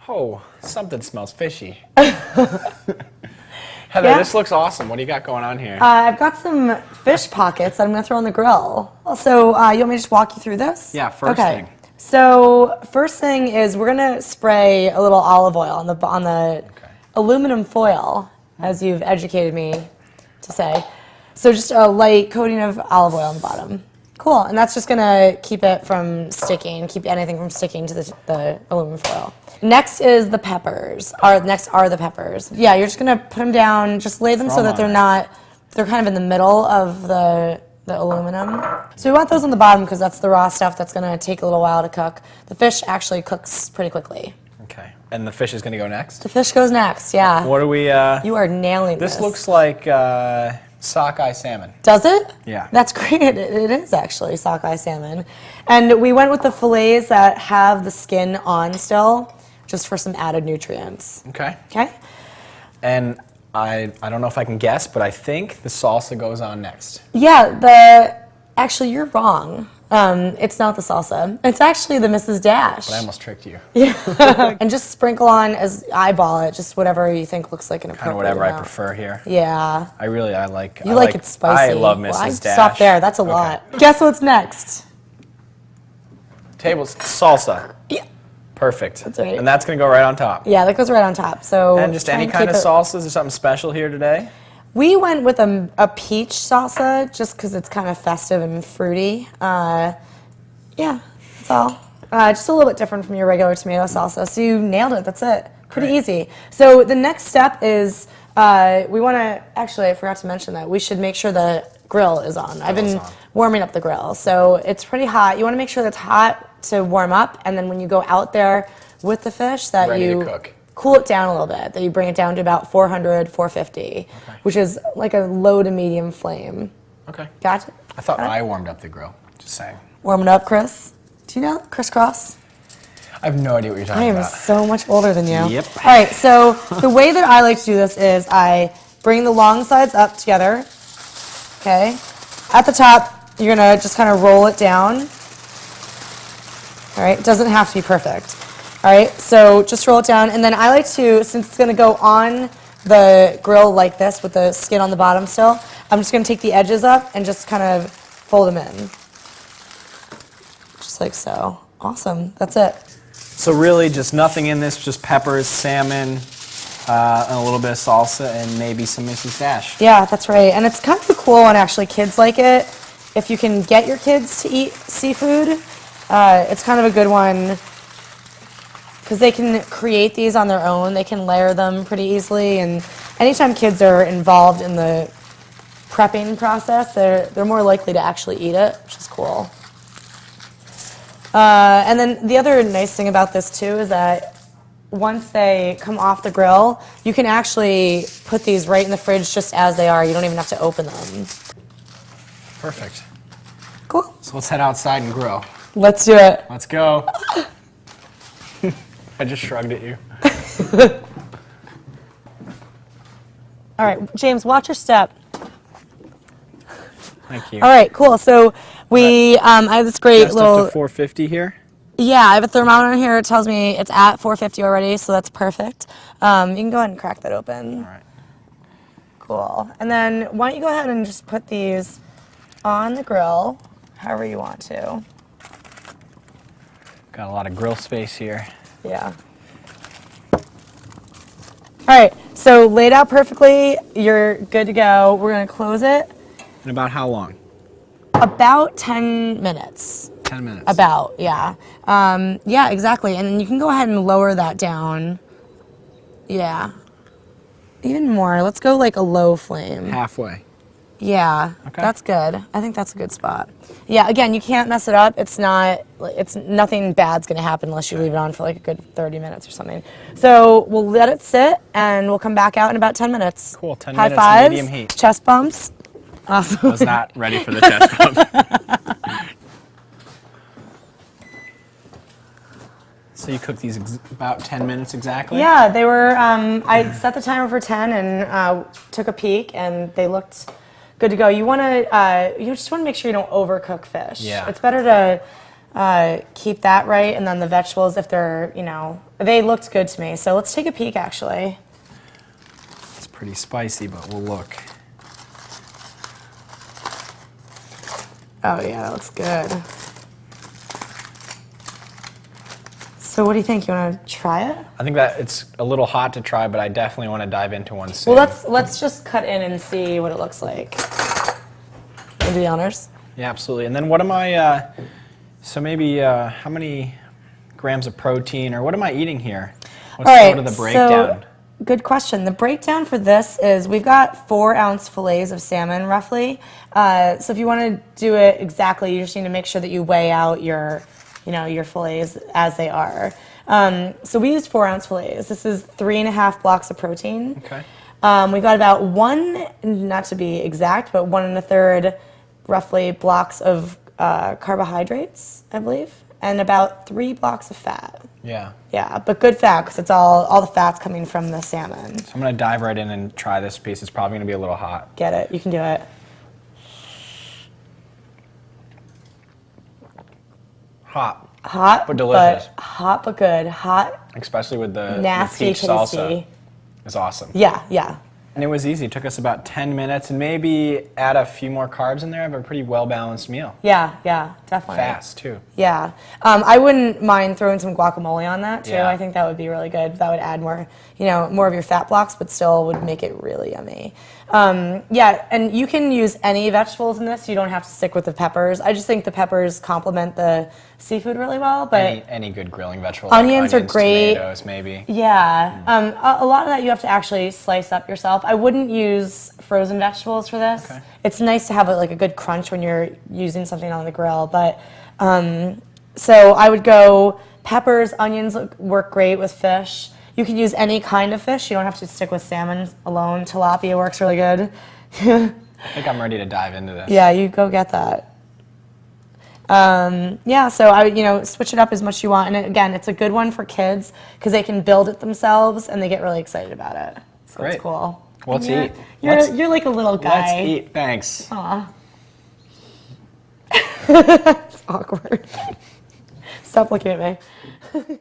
Oh, something smells fishy. Heather, Yeah. this looks awesome. What do you got going on here? I've got some fish pockets that I'm going to throw on the grill. So you want me to just walk you through this? Yeah, first thing. So first thing is we're going to spray a little olive oil on the aluminum foil, as you've educated me to say. So just a light coating of olive oil on the bottom. Cool, and that's just gonna keep it from sticking, keep anything from sticking to the aluminum foil. Next is the peppers. Next are the peppers. Yeah, you're just gonna put them down, just lay them so that they're kind of in the middle of the aluminum. So we want those on the bottom because that's the raw stuff that's gonna take a little while to cook. The fish actually cooks pretty quickly. Okay, and the fish is gonna go next? The fish goes next, yeah. What are we, You are nailing this. This looks like sockeye salmon. Does it? Yeah. That's great. It is actually sockeye salmon. And we went with the fillets that have the skin on still, just for some added nutrients. Okay. Okay? And I don't know if I can guess, but I think the salsa goes on next. Yeah, actually you're wrong. It's not the salsa. It's actually the Mrs. Dash. But I almost tricked you. Yeah. And just sprinkle on, as eyeball it, just whatever you think looks like an appropriate Kind of whatever amount. I prefer here. Yeah. I like. You like it spicy. I love Well, Mrs. I'd Dash. stop there. That's a lot. Guess what's next? Tables salsa. Yeah. Perfect. That's right. And that's gonna go right on top. Yeah, that goes right on top. So And just try any and kind keep of it- salsas or something special here today? We went with a peach salsa just because it's kind of festive and fruity. Yeah, that's all. Just a little bit different from your regular tomato salsa. So you nailed it. That's it. Pretty Great. easy. So the next step is we want to, actually I forgot to mention that, we should make sure the grill is on. I've been warming up the grill. So it's pretty hot. You want to make sure that's hot to warm up, and then when you go out there with the fish that Ready to you cook. cool it down a little bit, that you bring it down to about 400, 450, which is like a low to medium flame. Okay. Gotcha? I thought I warmed up the grill. Just saying. Warm it up, Chris. Do you know Chris Cross? I have no idea what you're I talking am about. so much older than you. Yep. All right, so the way that I like to do this is I bring the long sides up together, okay? At the top, you're gonna just kind of roll it down. All right, it doesn't have to be perfect. All right, so just roll it down, and then I like to, since it's gonna go on the grill like this with the skin on the bottom still, I'm just gonna take the edges up and just kind of fold them in. Just like so. Awesome, that's it. So really just nothing in this, just peppers, salmon, and a little bit of salsa, and maybe some Mrs. Dash. Yeah, that's right. And it's kind of cool when actually kids like it. If you can get your kids to eat seafood, it's kind of a good one because they can create these on their own. They can layer them pretty easily. And anytime kids are involved in the prepping process, they're more likely to actually eat it, which is cool. And then the other nice thing about this too is that once they come off the grill, you can actually put these right in the fridge just as they are. You don't even have to open them. Perfect. Cool. So let's head outside and grill. Let's do it. Let's go. I just shrugged at you. All right, James, watch your step. Thank you. All right, cool. So I have this great Just little. up to 450 here. Yeah, I have a thermometer here. It tells me it's at 450 already, so that's perfect. You can go ahead and crack that open. All right. Cool. And then why don't you go ahead and just put these on the grill, however you want to. Got a lot of grill space here. Yeah. All right, so laid out perfectly, you're good to go. We're gonna close it. And about how long? About 10 minutes. 10 minutes. About, yeah. Yeah, exactly. And then you can go ahead and lower that down. Yeah. Even more. Let's go like a low flame. Halfway. Yeah, Okay. that's good. I think that's a good spot. Yeah, again, you can't mess it up. It's nothing bad's gonna happen unless you leave it on for like a good 30 minutes or something. So we'll let it sit and we'll come back out in about 10 minutes. Cool, 10 High minutes, fives, medium heat. chest bumps. Awesome. Was not ready for the chest bump. So you cooked these about 10 minutes exactly? Yeah, they were, I set the timer for 10 and took a peek and they looked good to go. You just want to make sure you don't overcook fish. Yeah. It's better to keep that right, and then the vegetables, if they're, they looked good to me. So let's take a peek, actually. It's pretty spicy, but we'll look. Oh yeah, that looks good. So what do you think? You want to try it? I think that it's a little hot to try, but I definitely want to dive into one soon. Well, let's just cut in and see what it looks like. Want to do the honors? Yeah, absolutely. And then what am I, so maybe how many grams of protein, or what am I eating here? What's All right, sort of the breakdown? So, good question. The breakdown for this is we've got 4-ounce fillets of salmon, roughly. So if you want to do it exactly, you just need to make sure that you weigh out your fillets as they are. So we used 4-ounce fillets. This is 3.5 blocks of protein. Okay. We got about 1, not to be exact, but 1 1/3 roughly blocks of carbohydrates, I believe, and about 3 blocks of fat. Yeah. Yeah, but good fat because it's all the fat's coming from the salmon. So I'm going to dive right in and try this piece. It's probably going to be a little hot. Get it? You can do it. Hot, but delicious. Hot but good. Hot, Especially with the nasty, peach salsa. tasty. It's awesome. Yeah. And it was easy. It took us about 10 minutes, and maybe add a few more carbs in there. Have a pretty well-balanced meal. Yeah, definitely. Fast, too. Yeah. I wouldn't mind throwing some guacamole on that, too. Yeah. I think that would be really good. That would add more, more of your fat blocks, but still would make it really yummy. Yeah, and you can use any vegetables in this. You don't have to stick with the peppers. I just think the peppers complement the seafood really well. But any good grilling vegetable. Onions are great. Tomatoes, maybe. Yeah. A lot of that you have to actually slice up yourself. I wouldn't use frozen vegetables for this. Okay. It's nice to have a good crunch when you're using something on the grill. But so I would go peppers, onions work great with fish. You can use any kind of fish. You don't have to stick with salmon alone. Tilapia works really good. I think I'm ready to dive into this. Yeah, you go get that. Yeah, so I switch it up as much as you want. And again, it's a good one for kids because they can build it themselves and they get really excited about it. So Great. it's cool. Well, let's eat. You're like a little guy. Let's eat. Thanks. Aw. It's awkward. Stop looking at me.